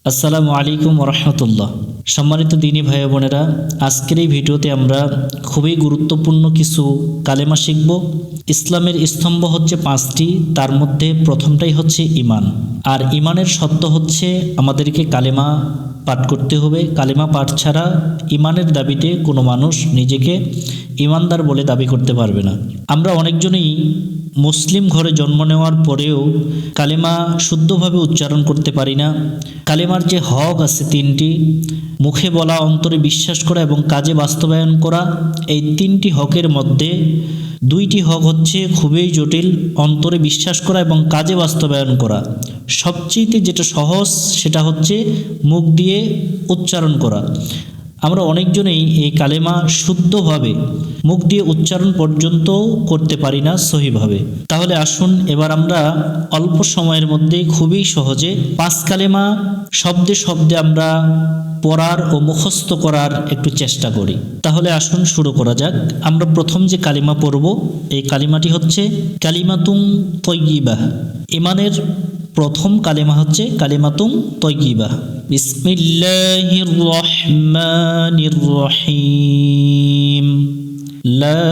আসসালামু আলাইকুম রহমতুল্লাহ। সম্মানিত দিনী ভাই বোনেরা, আজকের এই ভিডিওতে আমরা খুবই গুরুত্বপূর্ণ কিছু কালেমা শিখব। ইসলামের স্তম্ভ হচ্ছে 5টি, তার মধ্যে প্রথমটাই হচ্ছে ঈমান। আর ঈমানের শর্ত হচ্ছে আমাদেরকে কালেমা পাঠ করতে হবে। কালেমা পাঠ ছাড়া ঈমানের দাবিতে কোনো মানুষ নিজেকে ঈমানদার বলে দাবি করতে পারবে না। আমরা অনেকজনই মুসলিম ঘরে জন্ম নেওয়ার পরেও কালেমা শুদ্ধভাবে উচ্চারণ করতে পারি না। কালেমার যে হক আছে 3টি, মুখে বলা, অন্তরে বিশ্বাস করা এবং কাজে বাস্তবায়ন করা, এই 3টি হকের মধ্যে 2টি হক হচ্ছে খুবই জটিল, অন্তরে বিশ্বাস করা এবং কাজে বাস্তবায়ন করা। সবচেয়ে যেটা সহজ সেটা হচ্ছে মুখ দিয়ে উচ্চারণ করা। আমরা অনেকজনেই এই কালেমা শুদ্ধভাবে মুখ দিয়ে উচ্চারণ পর্যন্ত করতে পারি না সহিভাবে। তাহলে আসুন এবার আমরা অল্প সময়ের মধ্যে খুবই সহজে 5 কালেমা শব্দে শব্দে আমরা পড়ার ও মুখস্থ করার একটু চেষ্টা করি। তাহলে আসুন শুরু করা যাক। আমরা প্রথম যে কালিমা পড়ব, এই কালিমাটি হচ্ছে কালিমাতুন তয়্যিবাহ। ঈমানের প্রথম কালেমা হচ্ছে কালিমাতুন তয়্যিবাহ। বিসমিল্লাহির রহমানির রহিম। লা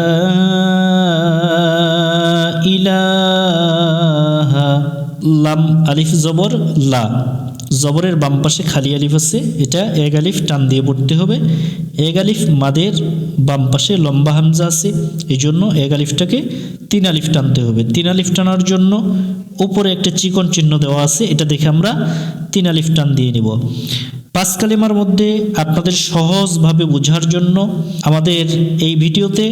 ইলাহা, লাম আলিফ জবর লা, জবরের বাম পাশে খালি আলিফ আছে, এটা এক আলিফ টান দিয়ে পড়তে হবে। এক আলিফ মাদের বাম পাশে লম্বা হামজা আছে, এই জন্য এক আলিফটাকে 3 আলিফ টানতে হবে। 3 আলিফ টানার জন্য উপরে একটা চিকন চিহ্ন দেওয়া আছে, এটা দেখে আমরা 3 আলিফ টান দিয়ে নিব। 5 কালেমার মধ্যে আপনাদের সহজভাবে বোঝার জন্য আমাদের এই ভিডিওতে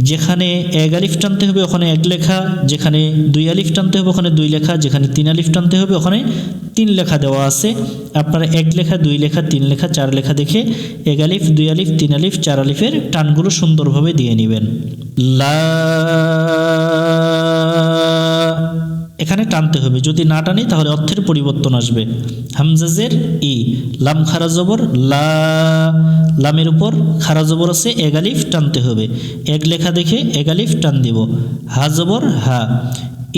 যেখানে 1 আলিফ টানতে হবে ওখানে 1 লেখা, যেখানে 2 আলিফ টানতে হবে ওখানে 2 লেখা, যেখানে 3 আলিফ টানতে হবে ওখানে 3 লেখা দেওয়া আছে। আপনারা 1 লেখা, 2 লেখা, 3 লেখা, 4 লেখা দেখে 1 আলিফ, 2 আলিফ, 3 আলিফ, 4 আলিফের টানগুলো সুন্দরভাবে দিয়ে নেবেন। লা, এখানে টানতে হবে, যদি না টানি তাহলে অর্থের পরিবর্তন আসবে। হামজাজের ই, লাম খারা জবর লা, লামের উপর খারা জবর আছে, 1 আলিফ টানতে হবে। 1 লেখা দেখে 1 আলিফ টান দিব। হা জবর হা,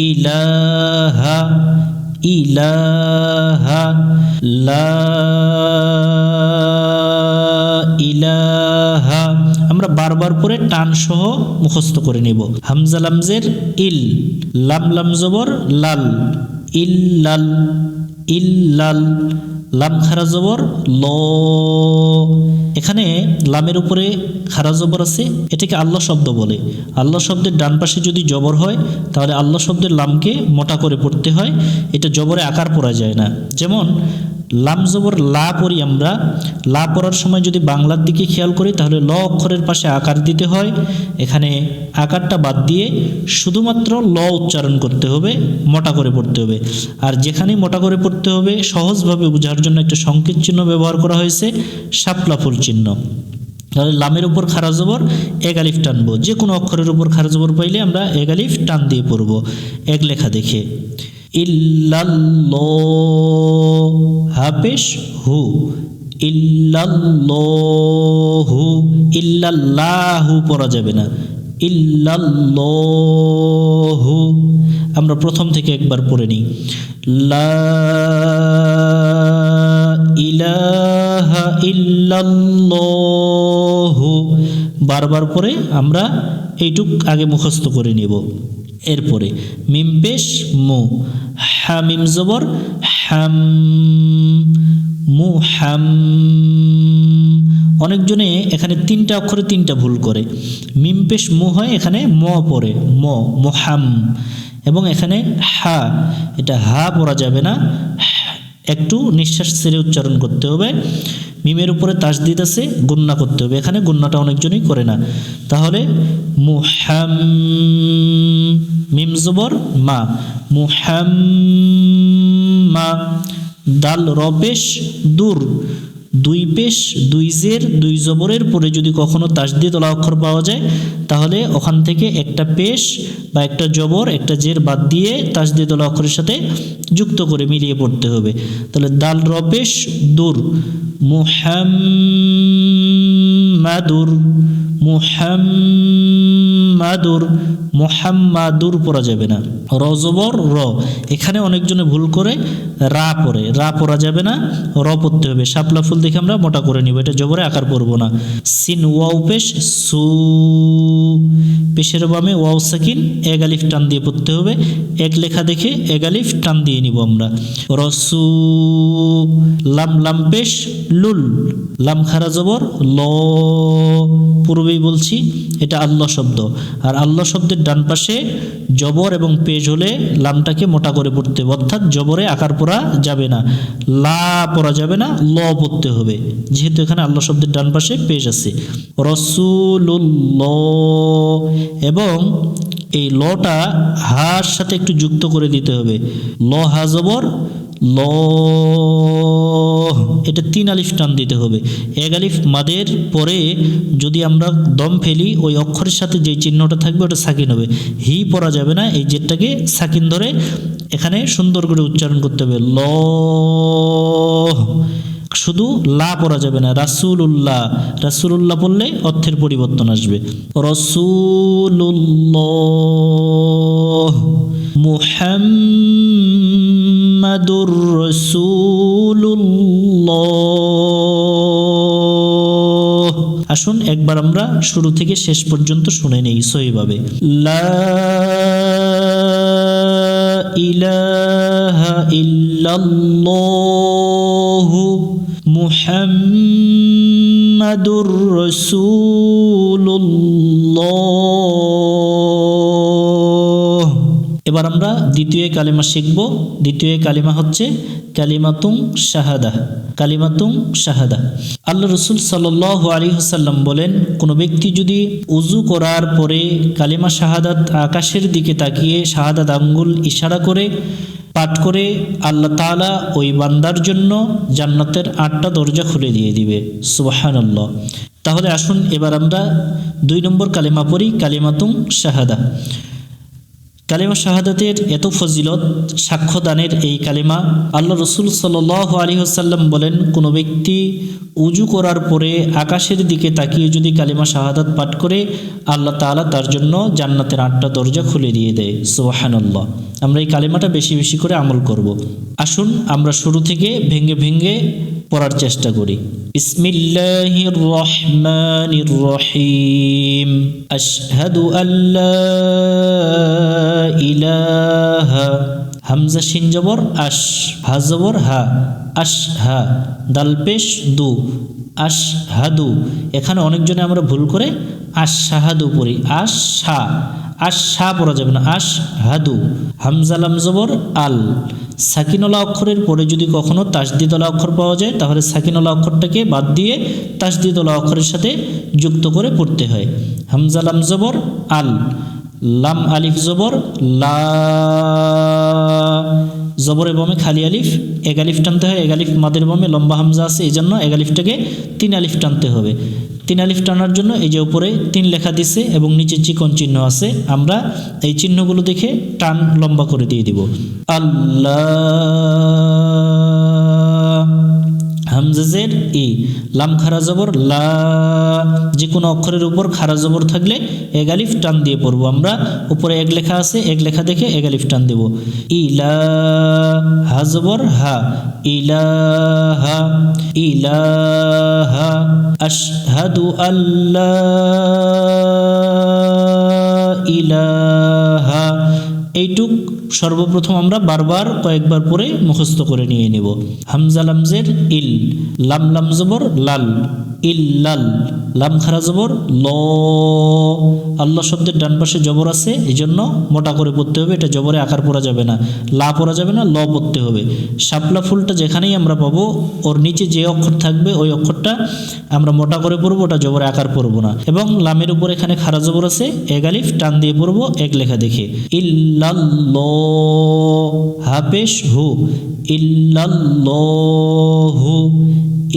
ইলাহা, ইলাহা, লা ইলাহা। আমরা বারবার পরে টান সহ মুখস্থ করে নেব। হামজা লামজের ইল, লাম লাম জবর লাল, ইল্লাল, ইল্লাল, লাম খারা জবর ল। এখানে লামের উপরে খারা জবর আছে, এটাকে আল্লাহ শব্দ বলে। আল্লাহ শব্দের ডান পাশে যদি জবর হয় তাহলে আল্লাহ শব্দের লামকে মোটা করে পড়তে হয়, এটা জবরে আকার পড়া যায় না। যেমন লাম জবর লা পড়ি আমরা, লা পড়ার সময় যদি বাংলার দিকে খেয়াল করি তাহলে ল অক্ষরের পাশে আকার দিতে হয়, এখানে আকারটা বাদ দিয়ে শুধুমাত্র ল উচ্চারণ করতে হবে, মোটা করে পড়তে হবে। আর যেখানে মোটা করে পড়তে হবে সহজভাবে বোঝার জন্য একটা সংকেত চিহ্ন ব্যবহার করা হয়েছে, শাপলা ফুল চিহ্ন। তাহলে লামের উপর খারা জবর 1 আলিফ টানবো, যে কোনো অক্ষরের উপর খারা জবর পাইলে আমরা 1 আলিফ টান দিয়ে পড়ব 1 লেখা দেখে। ইল্লাল্লাহ, হাফেশ হু, ইল্লাল্লাহু, ইল্লাল্লাহু পড়া যাবে না, ইল্লাল্লাহু। আমরা প্রথম থেকে একবার পড়ে নিই। লা ইলাহা ইল্লাল্লাহু, বারবার পরে আমরা এইটুক আগে মুখস্থ করে নেব। এরপরে মিম পেশ মু, হামিম জবর হাম, মুহাম। অনেকজনে এখানে 3টা অক্ষরে 3টা ভুল করে, মিম পেশ মু হয়, এখানে ম পড়ে ম, মুহাম। এবং এখানে হা, এটা হা পড়া যাবে না, একটু নিঃশ্বাস ছেড়ে উচ্চারণ করতে হবে। মিমের উপরে তাসদিদ আছে, গুন্না করতে হবে, এখানে গুন্নাটা অনেকজনই করে না। তাহলে মুহাম, মিম জবর মা, মুহাম্মা। দাল র পেশ দূর, 2 পেশ 2 জের 2 জবরের পরে যদি কখনো তাসদিদ ওলা অক্ষর পাওয়া যায় তাহলে ওখান থেকে একটা পেশ বা একটা জবর একটা জের বাদ দিয়ে তাসদিদ ওলা অক্ষরের সাথে যুক্ত করে মিলিয়ে পড়তে হবে। তাহলে দাল র পেশ দূর, মুহাম্মাদুর, মুহাম্মাদুর। মুহাম্মাদুর, মুহাম্মাদুর পড়া যাবে না। র জবর র, এখানে অনেকজনে ভুল করে রা পড়ে, রা পড়া যাবে না, র পড়তে হবে। শাপলা ফুল দেখে আমরা মোটা করে নিব, এটা জবরে আকার পড়ব না। সিন ওয়াও পেশ সু, পেশের বামে ওয়াও সাকিন এক আলিফ টান দিয়ে পড়তে হবে। এক লেখা দেখে এক আলিফ টান দিয়ে নিব আমরা। রসু, লাম লাম পেশ লুল, লাম খারা জবর ল, পূর্বেই বলছি এটা আল্লাহ শব্দ। আর আল্লাহ শব্দের ডান পাশে জবর এবং পেশ হলে লামটাকে মোটা করে পড়তে হবে, অর্থাৎ জবরে আকার পড়া যাবে না, লা পড়া যাবে না, ল পড়তে হবে, যেহেতু এখানে আল্লাহ শব্দের ডান পাশে পেশ আছে। রসুলুল্লাহ, এবং এই লটা হার সাথে একটু যুক্ত করে দিতে হবে। ল হা জবর ল, এটা 3 আলিফ টান দিতে হবে। এক আলিফ মাদের পরে যদি আমরা দম ফেলি ওই অক্ষরের সাথে যে চিহ্নটা থাকবে ওটা সাকিন হবে, হি পড়া যাবে না, এই জেরটাকে সাকিন ধরে এখানে সুন্দর করে উচ্চারণ করতে হবে। ল, শুধু লা পড়া যাবে না। রাসূলুল্লাহ, রাসূলুল্লাহ পড়লে অর্থের পরিবর্তন আসবে। রাসূলুল্লাহ, মুহাম্মাদুর রাসূলুল্লাহ। আসুন একবার আমরা শুরু থেকে শেষ পর্যন্ত শুনে নেই সহিভাবে। লা ইলাহা ইল্লাল্লাহু মুহাম্মাদুর রাসূলুল্লাহ। এবার আমরা দ্বিতীয় কালিমা শিখব। দ্বিতীয় কালিমা হচ্ছে কালিমাতুন শাহাদা। কালিমাতুন শাহাদা, আল্লাহ রসুল সাল্লাল্লাহু আলাইহি ওয়াসাল্লাম বলেন, কোনো ব্যক্তি যদি উযু করার পরে কালিমা শাহাদাত আকাশের দিকে তাকিয়ে শাহাদাত আঙ্গুল ইশারা করে পাঠ করে, আল্লাহ তাআলা ওই বান্দার জন্য জান্নাতের 8টা দরজা খুলে দিয়ে দিবে। সুবহানাল্লাহ। তাহলে আসুন এবার আমরা 2 নম্বর কালিমা পড়ি, কালিমাতুন শাহাদা। কালিমা শাহাদাতের এত ফজিলত, সাক্ষ্যদানের এই কালিমা, আল্লাহ রসুল সাল্লাল্লাহু আলাইহি ওয়াসাল্লাম বলেন, কোনো ব্যক্তি উজু করার পরে আকাশের দিকে তাকিয়ে যদি কালিমা শাহাদাত পাঠ করে, আল্লাহ তাআলা তার জন্য জান্নাতের 8টা দরজা খুলে দিয়ে দেয়। সুবহানাল্লাহ। আমরা এই কালিমাটা বেশি বেশি করে আমল করব। আসুন আমরা শুরু থেকে ভেঙে ভেঙে পড়ার চেষ্টা করি। বিসমিল্লাহির রহমানির রহিম। আশহাদু আল্লা ইলাহা, হামজা শিন জবর আশ, হা জবর হা, আশ হা, দাল পেশ দু, আশহাদু। এখানে অনেকজনে আমরা ভুল করে আশহাদু পড়ি, আশহা, আশহা পড়া যাবে না, আশহাদু। হামজা লাম জবর আল, সাকিনওয়ালা অক্ষরের পরে যদি কখনো তাসদিদওয়ালা অক্ষর পাওয়া যায় তাহলে সাকিনওয়ালা অক্ষরটাকে বাদ দিয়ে তাসদিদওয়ালা অক্ষরের সাথে যুক্ত করে পড়তে হয়। হামজা লাম জবর আল, লাম আলিফ জবর লা, জবরের বামে খালি আলিফ এক আলিফ টানতে হয়, এক আলিফ মাদের বামে লম্বা হামজা আছে, এই জন্য এক আলিফটাকে 3 আলিফ টানতে হবে। 3 আলিফ টানার জন্য এই যে উপরে 3 লেখা দিছে এবং নিচে চিকন চিহ্ন আছে, আমরা এই চিহ্নগুলো দেখে টান লম্বা করে দিয়ে দিব। আল্লাহ, হামজা জের ই, লাম খারা জবর লা, যে কোনো অক্ষরের উপর খারা জবর থাকলে এক আলিফ টান দিয়ে পড়বো আমরা। উপরে এক লেখা আছে, এক লেখা দেখে এক আলিফ টান দেব। ইলা, হা জবর হা, ইলাহা, ইলাহা। আশহাদু আল্লা ইলাহা। এইটুক সর্বপ্রথম আমরা বারবার কয়েকবার পরে মুখস্থ করে নিয়ে নেব। হামজা লামজের ইল, লাম লাম জবর লাল, ইল্লাল, লাম খারা জবর ল। আল্লাহ শব্দের ডান পাশে জবর আছে, এই জন্য মোটা করে পড়তে হবে, এটা জবরে আকার পড়া যাবে না, লা পড়া যাবে না, ল পড়তে হবে। শাপলা ফুলটা যেখানেই আমরা পাবো ওর নিচে যে অক্ষর থাকবে ওই অক্ষরটা আমরা মোটা করে পড়বো, ওটা জবরে আকার পড়বো না। এবং লামের উপর এখানে খারা জবর আছে, এক আলিফ টান দিয়ে পড়বো এক লেখা দেখে। ইল্লাল্লাহ, হাফেশ হু, ইল্লাল্লাহু,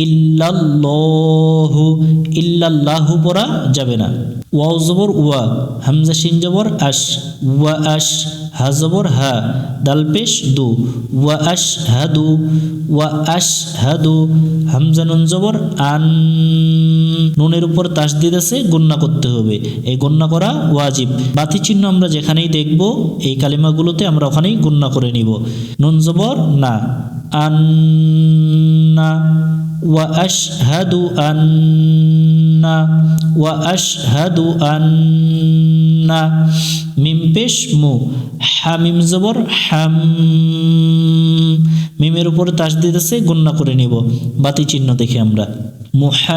ইল্লাল্লাহু, ইল্লাল্লাহু পড়া যাবে না। ওয়াও জবর ওয়া, হামজা শিন জবর আশ, ওয়া আশ, হা জবর হা, দাল পেশ দু, ওয়া আশ হাদু, ওয়া আশ হাদু, হামজা নুন জবর আন, নুনের উপর তাসদিদ আছে, গুন্না করতে হবে। এই গুন্না করা ওয়াজিব। বাতি চিহ্ন আমরা যেখানেই দেখব এই কালিমাগুলোতে আমরা ওখানেই গুন্না করে নিব। নুন জবর না, আন্না, ওয়া আশহাদু আন্না, ওয়া আশহাদু আন্না, মিম পেশ মু, হামিম জবর হাম, মিমের উপর তাসদিদ আছে, গুন্না করে নিব বাতি চিহ্ন দেখে আমরা। মুহাম্মা,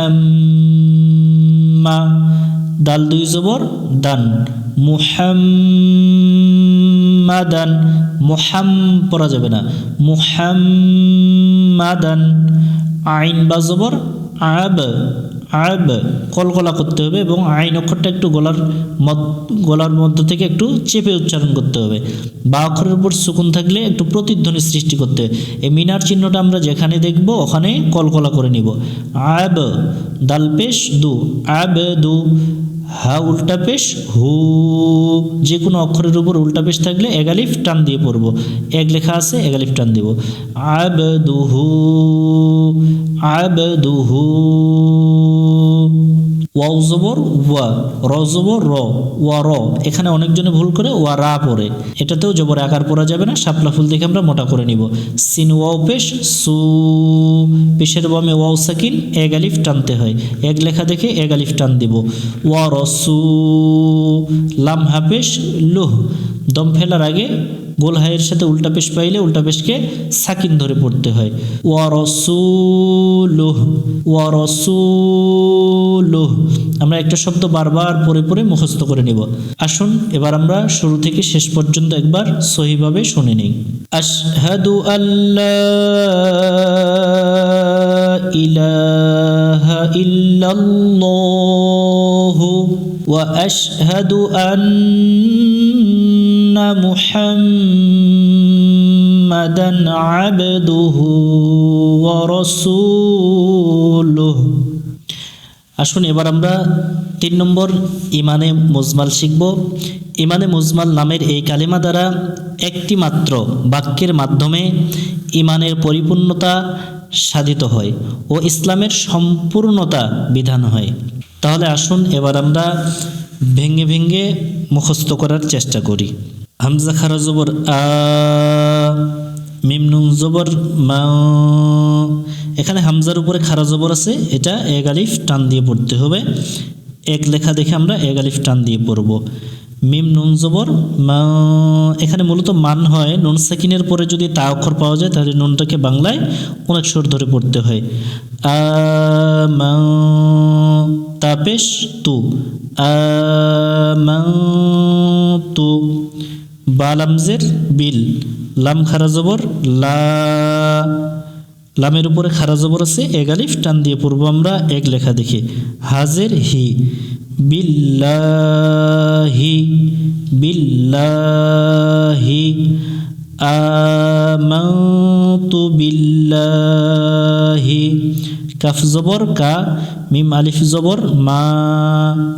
দাল দুই জবর দান, মুহাম্মাদান, মুহাম পড়া যাবে না, মুহাম্মাদান, আইন বা জবর আব, আব কলকলা করতে হবে এবং আইন অক্ষরটা একটু গলার মধ্য থেকে একটু চেপে উচ্চারণ করতে হবে। বা অক্ষরের উপর সুকুন থাকলে একটু প্রতিধ্বনি সৃষ্টি করতে হবে। এই মিনার চিহ্নটা আমরা যেখানে দেখব ওখানে কলকলা করে নিব। আব, দাল পেশ দু, আব দু, হা উল্টা পেশ হু, যে কোনো অক্ষরের উপর উল্টা পেশ থাকলে এগালিফ টান দিয়ে পড়ব। এক লেখা আছে, এগালিফ টান দিব। আবদুহু, আবদুহু, ওয়াও জবর ওয়া, র জবর র, ওয়া র। এখানে অনেকজনে ভুল করে ওয়া রা পড়ে, এটাতেও জবর আকার পড়া যাবে না, শাপলা ফুল দেখে আমরা মোটা করে নিব। সিন ওয়াও পেশ সু, পেশের বামে ওয়াও সাকিন, এক আলিফ টানতে হয়, এক লেখা দেখে এক আলিফ টান দিব। ওয়া রসু, লাম হাফেশ লুহ, দম ফেলার আগে গোল হায়ের সাথে উল্টা পেশ পাইলে উল্টা পেশকে সাকিন ধরে পড়তে হয়। ওয়া রসুলুহ, ওয়া রসুলুহ। আমরা একটা শব্দ বারবার পরে পরে মুখস্থ করে নিব। আসুন এবার আমরা শুরু থেকে শেষ পর্যন্ত একবার সহিভাবে শুনে নিই। আশহাদু আল্লা ইলাহা ইল্লাল্লাহু ওয়া আশহাদু আন্না মুহাম্মাদান আবদুহু ওয়া রাসূলুহু। আসুন এবার আমরা 3 নম্বর ইমানে মুজমাল শিখব। ইমানে মুজমাল নামের এই কালিমা দ্বারা একটি মাত্র বাক্যের মাধ্যমে ইমানের পরিপূর্ণতা সাধিত হয় ও ইসলামের সম্পূর্ণতা বিধান হয়। তাহলে আসুন এবার আমরা ভেঙ্গে ভেঙ্গে মুখস্থ করার চেষ্টা করি। হামজা খারা জবর আ, মিম নুন জবর মা, এখানে হামজার উপরে খারা জবর আছে, এটা এক আলিফ টান দিয়ে পড়তে হবে। এক লেখা দেখে আমরা এক আলিফ টান দিয়ে পড়ব। মিম নুন জবর মা, এখানে মূলত মান হয়, নুন সাকিনের পরে যদি তা অক্ষর পাওয়া যায় তাহলে নুনটাকে বাংলায় অনেক সুর ধরে পড়তে হয়। আ মা, তা পেশ তু, আ মা তু, বা লামজের বিল, লাম খারা জবর লা, লামের উপরে খারা জবর আছে, এক আলিফ টান দিয়ে পড়ব আমরা এক লেখা দেখে। হাজের হি, বিল্লাহি, বিল্লাহি, আমানতু বিল্লাহি। কাফ জবর কা, মিম আলিফ জবর মা,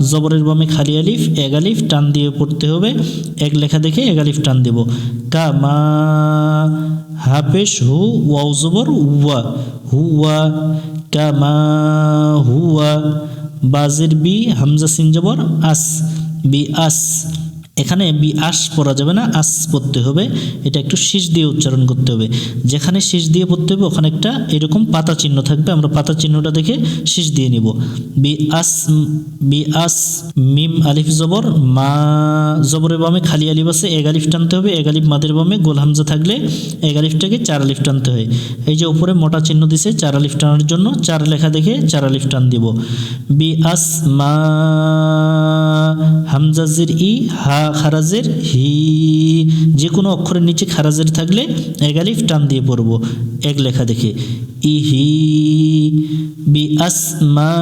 জবরের বামে খালি আলিফ, এক আলিফ টান দিয়ে পড়তে হবে, এক লেখা দেখে এক আলিফ টান দেব। কা মা, হাফেশ হু, ওয়াও জবর ওয়া, হুয়া, কামা হুয়া। বাজের বি, হামজা সিন জবর আস, বি আস। এখানে বি আস পড়া যাবে না, আস পড়তে হবে, এটা একটু শীষ দিয়ে উচ্চারণ করতে হবে। যেখানে শীষ দিয়ে পড়তে হবে ওখানে একটা এরকম পাতা চিহ্ন থাকবে, আমরা পাতা চিহ্নটা দেখে শীষ দিয়ে নিব। বি আস, বি আস, মিম আলিফ জবর মা, জবরের বামে খালি আলিফ আছে, এক আলিফ টানতে হবে, এক আলিফ মাদের বামে গোল হামজা থাকলে এক আলিফটাকে 4 আলিফ টানতে হয়। এই যে উপরে মোটা চিহ্ন দিছে 4 আলিফ টানার জন্য, 4 লেখা দেখে 4 আলিফ টান দিব। বি আস মা, হামজাজের ই, হা খারাজের হি, যে কোনো অক্ষরের নিচে খারাজের থাকলে এক আলিফ টান দিয়ে পড়ব এক লেখা দেখে। ইহি, বি আসমা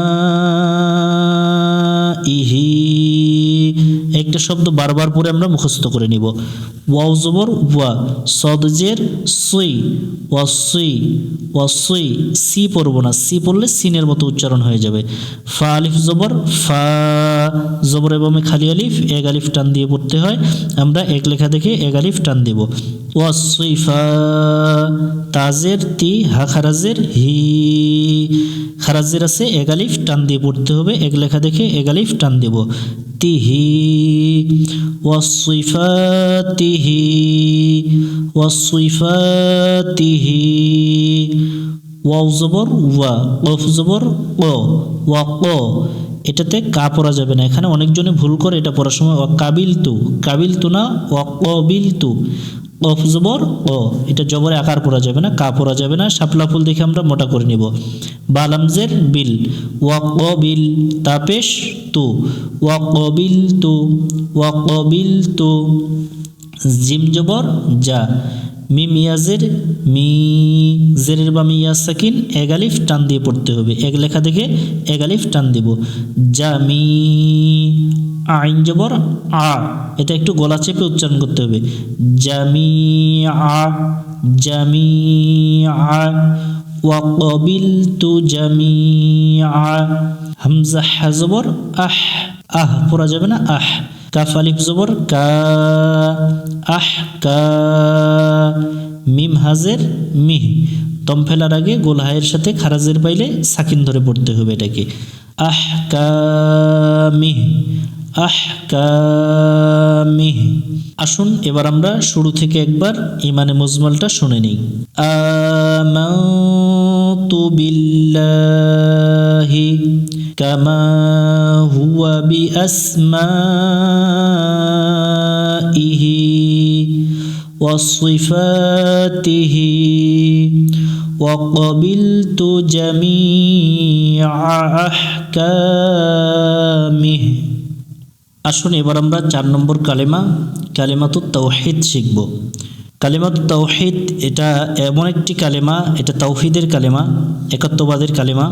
ইহি, একটি তিনটা শব্দ বারবার পরে আমরা মুখস্থ করে নিব। ওয়াও জবর ওয়া, সদ জের সুই, ওয়াসুই, ওয়াসুই, সি পড়ব না, সি পড়লে সিনের মতো উচ্চারণ হয়ে যাবে। ফা আলিফ জবর ফা, জবর এবং খালি আলিফ, এক আলিফ টান দিয়ে পড়তে হয়, আমরা এক লেখা দেখে এক আলিফ টান দেব। ওয়াসুইফা, তাজের তি, হা খারাজের হি, খারাজের আছে এক আলিফ টান দিয়ে পড়তে হবে, এক লেখা দেখে এক আলিফ টান দেব। তিহি, ওয়াসিফাতিহি, ওয়াসিফাতিহি, ওয়াও জবর ওয়া, কফ জবর ক, ওয়া ক, এটাতে কা পড়া যাবে না। এখানে অনেকজনে ভুল করে এটা পড়ার সময় কাবিলতু, কাবিলতু না ওয়া কবিলতু, কফ জবর ও, এটা জবরে আকার পড়া যাবে না, কা পড়া যাবে না। শাপলা ফুল দেখে আমরা মোটা করে নিব। বালামজের বিল, ওয়া কবিল, তাপেশ তু, ওয়া কবিল তু, ওয়া কবিল তু, জিম জবর যা, মিম ইয়াজের মি, জেরের বামে ইয়া সাকিন, এক আলিফ টান দিয়ে পড়তে হবে, এক লেখা দেখে এক আলিফ টান দিব। জামি, আইন জবর আ, এটা একটু গলা চেপে উচ্চারণ করতে হবে। জামিআ, জামিআ, ওয়া ক্বাবিলতু জামিআ। হামজা হা জবর আহ, আহ পড়া যাবে না, আহ। কাফ আলিফ জবর কা, আহ কা। মিম হাজের মিহ, দম ফেলার আগে গোল হায়ের সাথে খারাজের পাইলে সাকিন ধরে পড়তে হবে এটাকে। আহ কা মিহ, আহকামিহ। আসুন এবার আমরা শুরু থেকে একবার ইমানে মুজমালটা শুনে নিই। আমানতু বিল্লাহি কামা হুয়া বিআসমাইহি ওয়া সিফাতিহি ওয়া ক্বাবিলতু জামিআ আহকামিহি। আসুন এবার আমরা 4 নম্বর কালেমা, কালেমাতুত তাওহীদ শিখব। কালেমাতুত তাওহীদ এটা এমন একটি কালেমা, এটা তাওহীদের কালেমা, একাত্মবাদের কালেমা।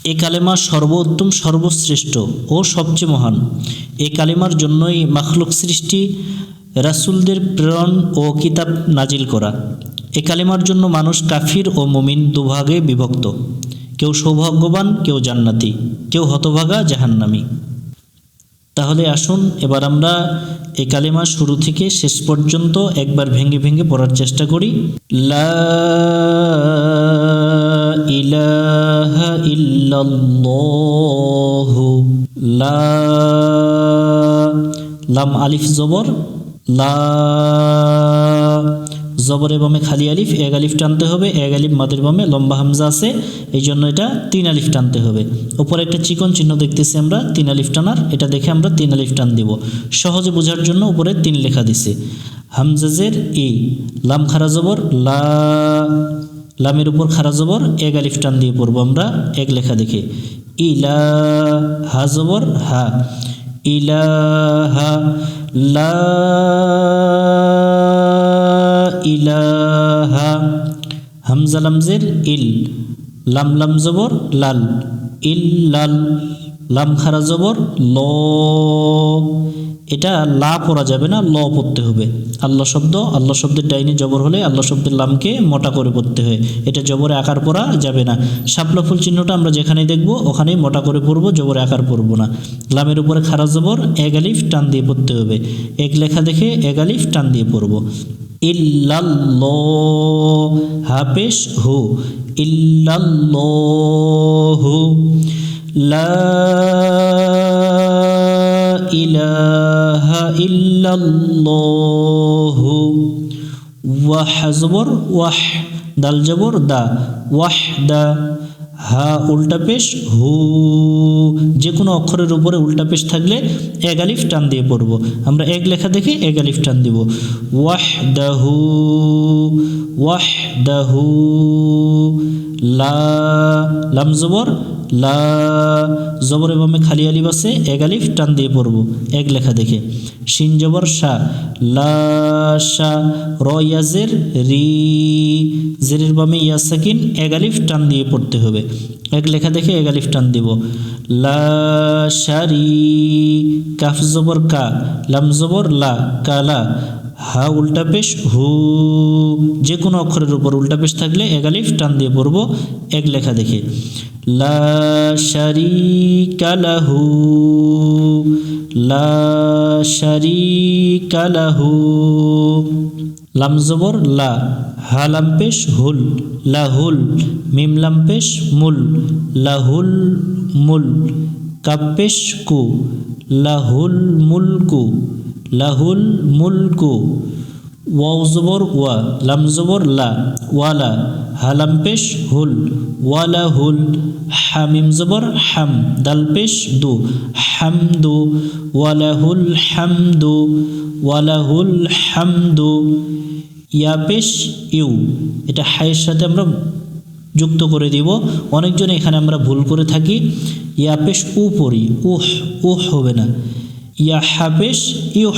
এই কালেমা সর্বোত্তম, সর্বশ্রেষ্ঠ ও সবচেয়ে মহান। এই কালেমার জন্যই মাখলুক সৃষ্টি, রাসূলদের প্রেরণ ও কিতাব নাজিল করা। এই কালেমার জন্য মানুষ কাফির ও মুমিন দুভাগে বিভক্ত। কেউ সৌভাগ্যবান, কেউ জান্নাতি, কেউ হতভাগা জাহান্নামী। তাহলে আসুন এবার আমরা এই কালেমা শুরু থেকে শেষ পর্যন্ত একবার ভেঙে ভেঙে পড়ার চেষ্টা করি। লা ইলাহা ইল্লাল্লাহু, লা, লাম আলিফ জবর লা, জবরের বামে খালি আলিফ, এক আলিফ টানতে হবে, এক আলিফ মাদের বামে লম্বা হামজা আছে, এই জন্য এটা 3 আলিফ টানতে হবে। উপরে একটা চিকন চিহ্ন দেখতেছি আমরা 3 আলিফ টানার, এটা দেখে আমরা 3 আলিফ টান দিব। সহজে বোঝার জন্য উপরে 3 লেখা দিছে। হামজাজের ই, লাম খারা জবর লা, লামের উপর খারা জবর এক আলিফ টান দিয়ে পড়বো আমরা এক লেখা দেখে। ইলা, হা জবর হা, ইলাহা, লা ইলাহা। হামজা লামজের ইল, লাম লাম জবর লাল, ইল্লাল, লাম খারা জবর ল, এটা লা পড়া যাবে না, ল পড়তে হবে। আল্লাহ শব্দ, আল্লাহ শব্দের ডাইনে জবর হলে আল্লাহ শব্দের লামকে মোটা করে পড়তে হয়, এটা জবরে আকার পড়া যাবে না। শাপলা ফুল চিহ্নটা আমরা যেখানেই দেখব ওখানেই মোটা করে পড়বো, জবরে আকার পড়বো না। লামের উপরে খারা জবর এক আলিফ টান দিয়ে পড়তে হবে, এক লেখা দেখে এক আলিফ টান দিয়ে পড়বো। ইল্লাল্লাহ, হাফেশ হু, ইল্লাল্লাহু, লা ইলাহা ইল্লাল্লাহু। ওয়াহ জবর ওয়াহ, দাল জবর দা, ওয়াহদা। হা উল্টা পেশ হু, যে কোনো অক্ষরের উপরে উল্টা পেশ থাকলে এক আলিফ টান দিয়ে পড়ব, আমরা এক লেখা দেখে এক আলিফ টান দিব। ওয়াহদাহু, ওয়াহদাহু। লা, লাম জবর লা, জবরের বামে খালি আলিফ আছে, এক আলিফ টান দিয়ে পড়ব এক লেখা দেখে। শিন জবর শা, লা শা। র ইয়াজের রি, জেরের বামে ইয়া সাকিন, এক আলিফ টান দিয়ে পড়তে হবে এক লেখা দেখে এক আলিফ টান দিব। লা শারি, কাফ জবর কা, লাম জবর লা, কালা। হা উল্টা পেশ হু, যে কোনো অক্ষরের উপর উল্টা পেশ থাকলে এক আলিফ টান দিয়ে পড়ব এক লেখা দেখে। লা শারিকা লাহু, লা শারিকা লাহু। লাম জবর লা, হা লাম পেশ হুল, লাহুল। মিম লাম পেশ মুল, লাহুল মুল। কাপ পেশ কু, লাহুল মুলকু, লাহুল মুলকু। ওয়াও জবর ওয়া, লাম জবর লা, ওয়ালা। হালাম পেশ হুল, ওয়ালাহুল। হামিম জবর হাম, দাল পেশ দু, হামদু। ওয়ালাহুল হামদু, ওয়ালাহুল হামদু। ইয়া পেশ ইউ, এটা হায়ের সাথে আমরা যুক্ত করে দিব। অনেকজন এখানে আমরা ভুল করে থাকি, ইয়া পেশ উ পড়ি, উহ, উহ হবে না। ইয়া হাপেশ ইউহ,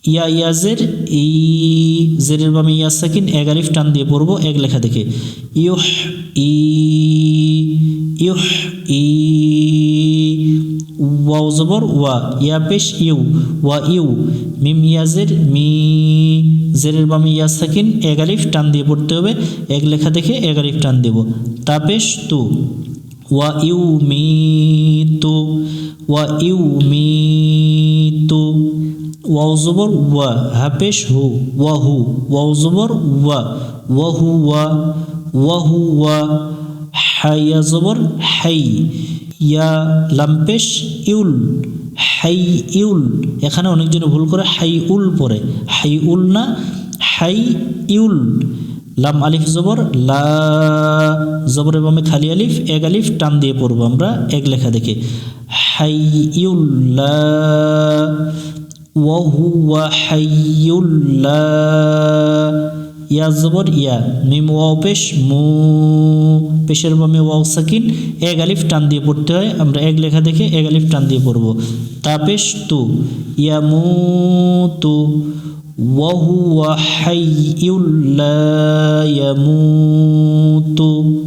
ইয়া ইয়াজের ই, জেরের বামে ইয়া সাকিন, এক আলিফ টান দিয়ে পড়ব এক লেখা দেখে। ইউহ ই, ইউহ ই। ওয়াও জবর ওয়া, ইয়া পেশ ইউ, ওয়া ইউ। মিম ইয়াজের মি, জেরের বামে ইয়া সাকিন, এক আলিফ টান দিয়ে পড়তে হবে এক লেখা দেখে এক আলিফ টান দেব। তা পেশ তু, ওয়া ইউ মি তু, ওয়া ইউ মি তু। ওয়াও জবর ওয়া, হাপেশ হু, ওয়াহু। ওয়াও জবর ওয়া, ওয়াহু ওয়া, ওয়াহু ওয়া। হাইয়া জবর হাই, ইয়া লাম পেশ ইউল, হাই ইউল। এখানে অনেকজনে ভুল করে হাই উল পড়ে, হাই উল না, হাই ইউল। লাম আলিফ জবর লা, জবরের বামে খালি আলিফ, এক আলিফ টান দিয়ে পড়বো আমরা এক লেখা দেখে। হাইয়ুল্লা, ওয়াহুয়া হাইয়ুল্লা। ইয়া জবর ইয়া, মিম ওয়াও পেশ মু, পেশের বামে ওয়াও সাকিন, এক আলিফ টান দিয়ে পড়তে হয়, আমরা এক লেখা দেখে এক আলিফ টান দিয়ে পড়ব। তা পেশ তু, ইয়ামুতু। ওয়াহুয়া হাইয়ুল্লা ইয়ামুতু।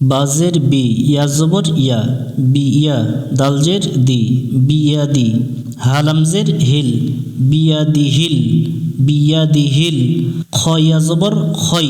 বাজের বি, ইয়া জবর ইয়া, বি ইয়া। দালজের দি, বিয়া দি। হালামজের হিল, বিয়া দি হিল, বিয়া দি হিল। খয়া জবর খই,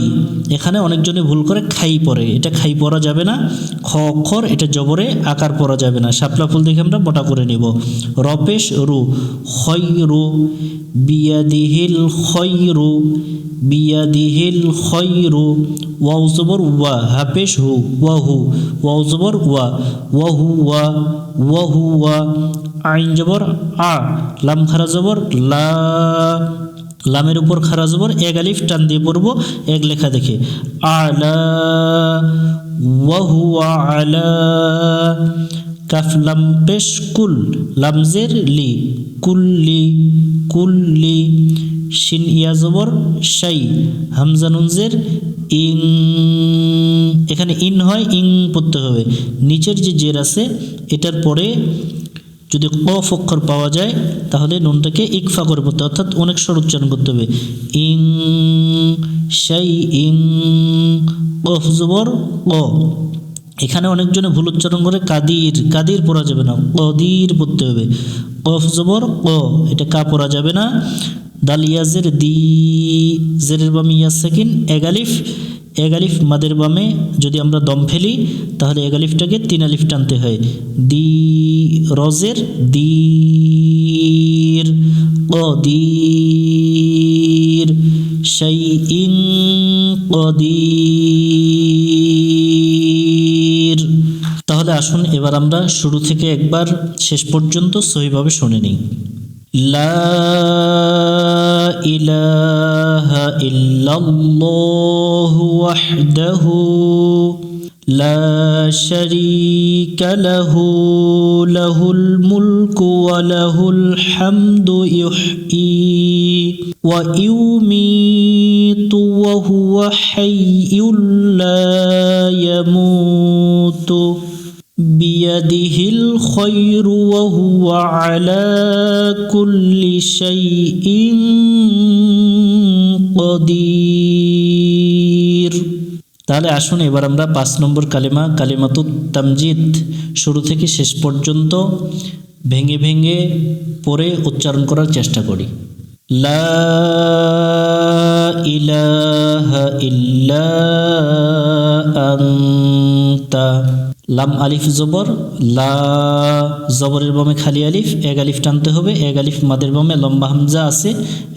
এখানে অনেকজনে ভুল করে খাই পড়ে, এটা খাই পড়া যাবে না। খ অক্ষর, এটা জবরে আকার পড়া যাবে না। শাপলা ফুল দেখে আমরা মোটা করে নিব। রপেশ রু, খই রু। বিয়াদিহিল খয়রু, বিয়াদিহিল খয়রু। ওয়াও জবর ওয়া, হাপেশ হু, ওয়াহু। ওয়াও জবর ওয়া, ওয়াহু ওয়া, ওয়াহু ওয়া। আইন জবর আ, লাম খারা জবর লা, লামের উপর খারা জবর, এক আলিফ টান দিয়ে পড়ব এক লেখা দেখে। আলা, ওয়াহু আলা। কাফ লাম পেশ কুল, লামজের লি, কুল্লি, কুল্লি। শিন ইয়া জবর শাই, হামজা নুনজের ইং, এখানে ইন হয়, ইং পড়তে হবে। নিচের যে জের আছে এটার পরে যদি কফ অক্ষর পাওয়া যায় তাহলে নুনটাকে ইকফা করে পড়তে, অর্থাৎ অনেক স্বর উচ্চারণ করতে হবে। ইং শাই ইং, কফ জবর ক। এখানে অনেকজনে ভুল উচ্চারণ করে কাদির, কাদির পড়া যাবে না, কদির পড়তে হবে। কফ জবর ক, এটা কা পড়া যাবে না। দাল ইয়াজের দি, জেরের বামে ইয়া সাকিন, এক আলিফ, এক আলিফ মাদের বামে যদি আমরা দম ফেলি তাহলে এক আলিফটাকে তিন আলিফ টানতে হয়। দি, রজের দির, কদির। শাইইন কদির। তাহলে আসুন এবার আমরা শুরু থেকে একবার শেষ পর্যন্ত সহিভাবে শুনে নিই। লা ইলাহা ইল্লাল্লাহু ওয়াহদাহু লা শারীকা লাহু লাহুল মুলকু ওয়া লাহুল হামদু ইউহয়ী ওয়া ইউমীতু ওয়া হুয়া হাইয়্যুল লা ইয়ামুতু বিয়াদিহিল খায়রু ওয়া হুয়া আলা কুল্লি শাইইন কাদির। তাহলে আসুন এবার আমরা 5 নম্বর কালিমা কালিমাতুত তামজিদ শুরু থেকে শেষ পর্যন্ত ভেঙে ভেঙে পড়ে উচ্চারণ করার চেষ্টা করি। লা ইলাহা ইল্লা আনতা। লাম আলিফ জবর, লা জবরের বামে খালি আলিফ, এক আলিফ টানতে হবে। এক আলিফ মাদের বামে লম্বা হামজা আছে,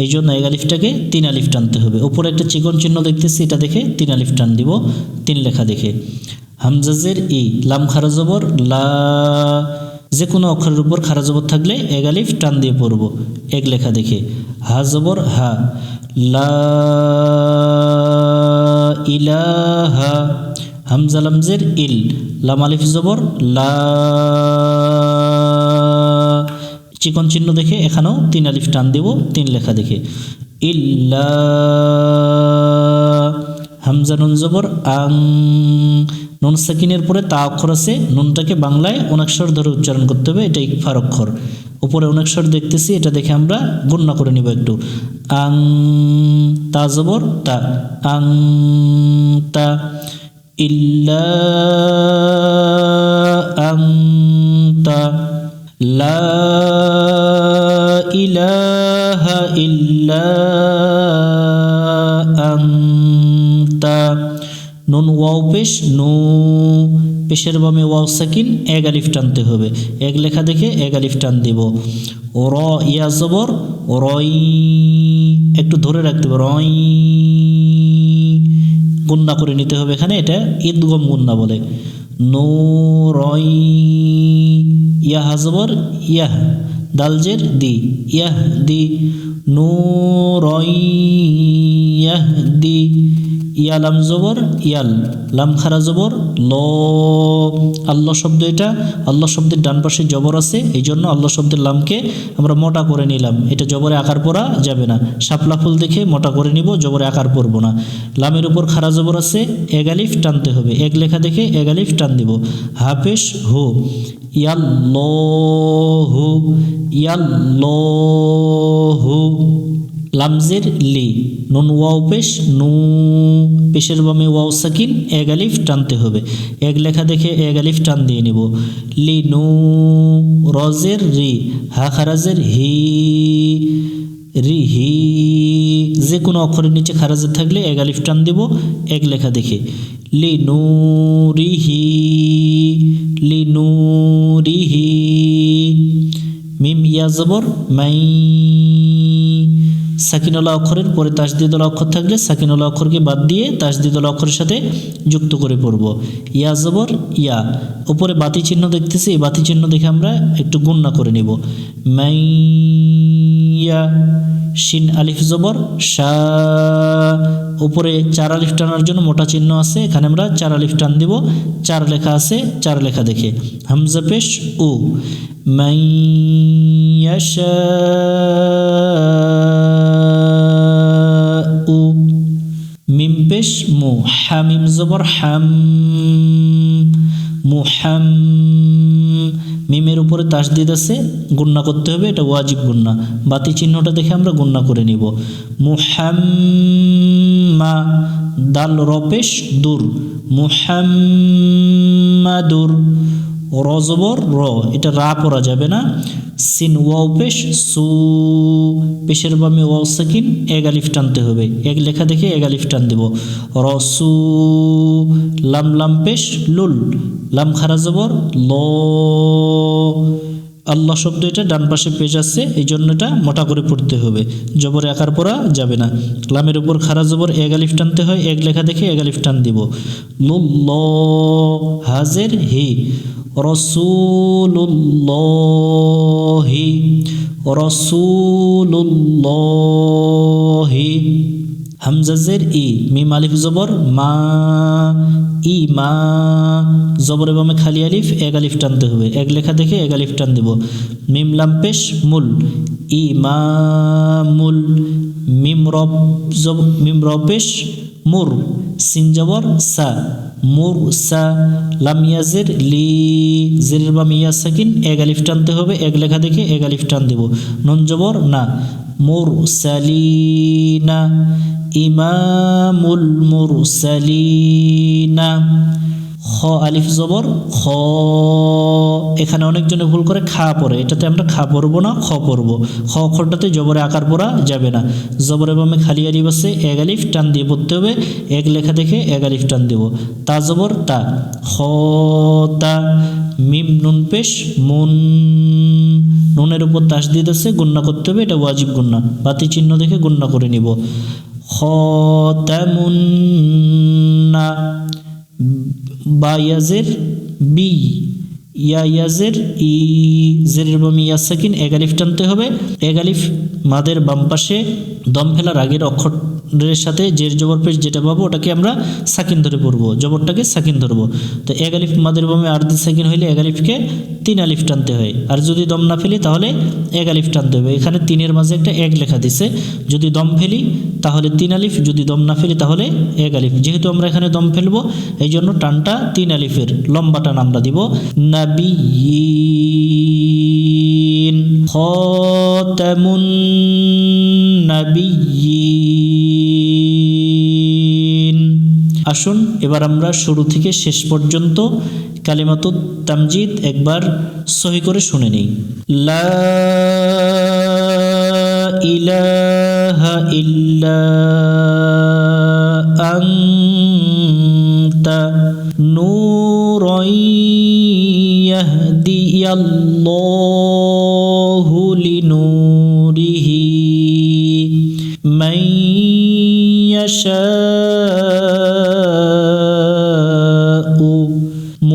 এই জন্য এক আলিফটাকে 3 আলিফ টানতে হবে। উপরে একটা চিকন চিহ্ন দেখতেছি, এটা দেখে 3 আলিফ টান দিব, 3 লেখা দেখে। হামজাজের ই, লাম খারা জবর লা, যে কোনো অক্ষরের উপর খারা জবর থাকলে এক আলিফ টান দিয়ে পড়ব, এক লেখা দেখে। হা জবর হা, লা ইলাহা। হামজা লামজের ইল, লাম আলিফ জবর লা, চিকন চিহ্ন দেখে এখানেও 3 আলিফ টান দেব, 3 লেখা দেখে। ইল্লা। হামজা নুন জবর আং, নুন সাকিনের পরে তা অক্ষর আছে, নুনটাকে বাংলায় অনেকস্বর ধরে উচ্চারণ করতে হবে, এটা ইকফার অক্ষর। উপরে অনেকস্বর দেখতেছি, এটা দেখে আমরা গণনা করে নিব একটু। আং, তা জবর তা, আং তা। ইল্লা আনতা, লা ইলাহা ইল্লা আনতা। নুন ওয়াও পেশ, নু পেশের বামে ওয়াও সাকিন, এক আলিফ টানতে হবে, এক লেখা দেখে এক আলিফ টান দিব। র ইয়া জবর রই, একটু ধরে রাখতে হবে, রই গুন্না করে নিতে হবে এখানে, এটা ঈদগম গুন্না বলে। নো রই, ইয়াহ জবর ইয়াহ, দালজের দি, ইয়াহ দি। নো রই ইয়াহ দি। ইয়া লাম জবর ইয়াল, লাম খারা জবর ল। আল্লাহ শব্দ, এটা আল্লাহ শব্দের ডান পাশে জবর আছে, এই জন্য আল্লাহ শব্দের লামকে আমরা মোটা করে নিলাম, এটা জবরে আকার পড়া যাবে না। শাপলা ফুল দেখে মোটা করে নিব, জবরে আকার পড়ব না। লামের উপর খারা জবর আছে, এক আলিফ টানতে হবে, এক লেখা দেখে এক আলিফ টান দিব। হাফেশ হু, ইয়াল্লাহু, ইয়াল্লাহু। লামজের লি, নুন ওয়াও পেশ, নু পেশের বামে ওয়াও সাকিন, এক আলিফ টানতে হবে, এক লেখা দেখে এক আলিফ টান দিয়ে নিব। লি নু। রজের রি, হা খারাজের হি, রি হি। যে কোনো অক্ষরের নিচে খারাজের থাকলে এক আলিফ টান দিব, এক লেখা দেখে। লি নু রিহি, লি নু রিহি। মিম ইয়া জবর মাই, সাকিনওয়ালা অক্ষরের পরে তাসদিদওয়ালা অক্ষর থাকলে সাকিনওয়ালা অক্ষরকে বাদ দিয়ে তাসদিদওয়ালা অক্ষরের সাথে যুক্ত করে পড়ব। ইয়া জবর ইয়া, উপরে বাতি চিহ্ন দেখতেছি, এই বাতি চিহ্ন দেখে আমরা একটু গুণনা করে নিব। মাইয়া। শিন আলিফ জবর শা, উপরে 4 আলিফ টানার জন্য মোটা চিহ্ন আছে, এখানে আমরা 4 আলিফ টান দিব, 4 লেখা আছে, 4 লেখা দেখে। হামজা পেশ উ, মাইয়াশা উ। মিম পেশ মু, হামিম জবর হাম, মুহাম। মিমের উপরে তাসদিদ আছে, গুণনা করতে হবে, এটা ওয়াজিব গুণনা, বাতি চিহ্নটা দেখে আমরা গুণনা করে নিব। মুহাম্মা। দাল রপেশ দূর, মুহাম্মাদুর। র জবর র, এটা রা পড়া যাবে না। সিন ওয়াও পেশ সু, পেশের বামে ওয়াও সাকিন, এক আলিফ টানতে হবে, এক লেখা দেখে এক আলিফ টান দেব। রসু। লাম লাম পেশ লুল, লাম খারা জবর ল। আল্লাহ শব্দ, এটা ডান পাশে পেশ আছে, এই জন্য এটা মোটা করে পড়তে হবে, জবরে আকার পড়া যাবে না। লামের উপর খারা জবর এক আলিফ টানতে হয়, এক লেখা দেখে এক আলিফ টান দিব। লুল্ল। হাজের হি, রসুলুল্লাহি, রসুলুল্লাহি। হামজাজের ই, মিম আলিফ জবর মা, ই মা। জবরে বামে খালি আলিফ, এক আলিফ টানতে হবে, এক লেখা দেখে এক আলিফ টান দিব। মিম লাম পেশ মুল, ই মা মুল। মিম রব পেশ মুর, সিন জবর সা, মুরসা, লাম ইয়াজের লি, জেরের বাম ইয়া সাকিন, এক আলিফ টানতে হবে, এক লেখা দেখে এক আলিফ টান দেব, নুন জবর না, মুরসালিনা, ইমামুল মুরসালিনা, খ আলিফ জবর খ, এখানে অনেকজনে ভুল করে খা পড়ে, এটাতে আমরা খা পড়বো না, খ পড়বো। খ অক্ষরটাতে জবরে আকার পড়া যাবে না, জবরে বামে খালি আলিফ আছে, এক আলিফ টান দিয়ে পড়তে হবে, এক লেখা দেখে এক আলিফ টান দেব, তা জবর তা, খ তা, মিম নুন পেশ মুন, নুনের উপর তাসদিদ আছে, গুন্না করতে হবে, এটা ওয়াজিব গুন্না, বাতি চিহ্ন দেখে গুন্না করে নিব, খাতামুন না, বা ইয়াজের বি, ইয়া ইয়াজের ই, জেরের বাম ইয়া সাকিন, এক আলিফ টানতে হবে, এক আলিফ মাদের বাম পাশে দম ফেলার আগের অক্ষরের সাথে জের জবর পেশ যেটা পাবো ওটাকে আমরা সাকিন ধরে পড়বো, জবরটাকে সাকিন ধরবো। তো এক আলিফ মাদের বামে আর্ধি সাকিন হইলে এক আলিফকে তিন আলিফ টানতে হয়, আর যদি দম না ফেলি তাহলে এক আলিফ টানতে হবে। এখানে তিনের মাঝে একটা এক লেখা দিছে, যদি দম ফেলি তাহলে তিন আলিফ, যদি দম না ফেলি তাহলে এক আলিফ। যেহেতু আমরা এখানে দম ফেলবো এই জন্য টানটা তিন আলিফের, লম্বা টান আমরা দিব। নাবিয়্যিন, খাতামুন নাবিয়্যিন। আসুন এবার আমরা শুরু থেকে শেষ পর্যন্ত কালিমাতুত তামজিদ একবার সহি করে শুনে নিই। লা ইলাহা ইল্লা আনতা নূরান ইয়াহদিয়াল্লাহু লিনূরিহি মান ইয়াশাউ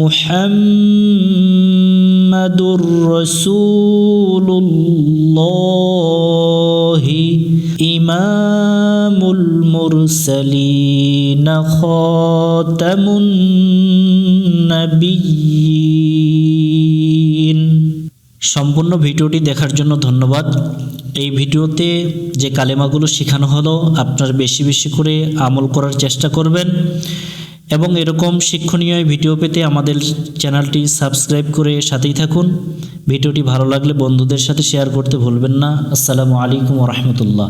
মুহাম্মাদুর রাসূলুল্লাহি ইমামুল মুরসালিন খাতামুন নাবিয়্যিন। সম্পূর্ণ ভিডিওটি দেখার জন্য ধন্যবাদ। এই ভিডিওতে যে কালেমাগুলো শেখানো হলো আপনারা বেশি বেশি করে আমল করার চেষ্টা করবেন এবং এরকম শিক্ষণীয় ভিডিও পেতে আমাদের চ্যানেলটি সাবস্ক্রাইব করে সাথেই থাকুন। ভিডিওটি ভালো লাগলে বন্ধুদের সাথে শেয়ার করতে ভুলবেন না। আসসালামু আলাইকুম ওয়া রাহমাতুল্লাহ।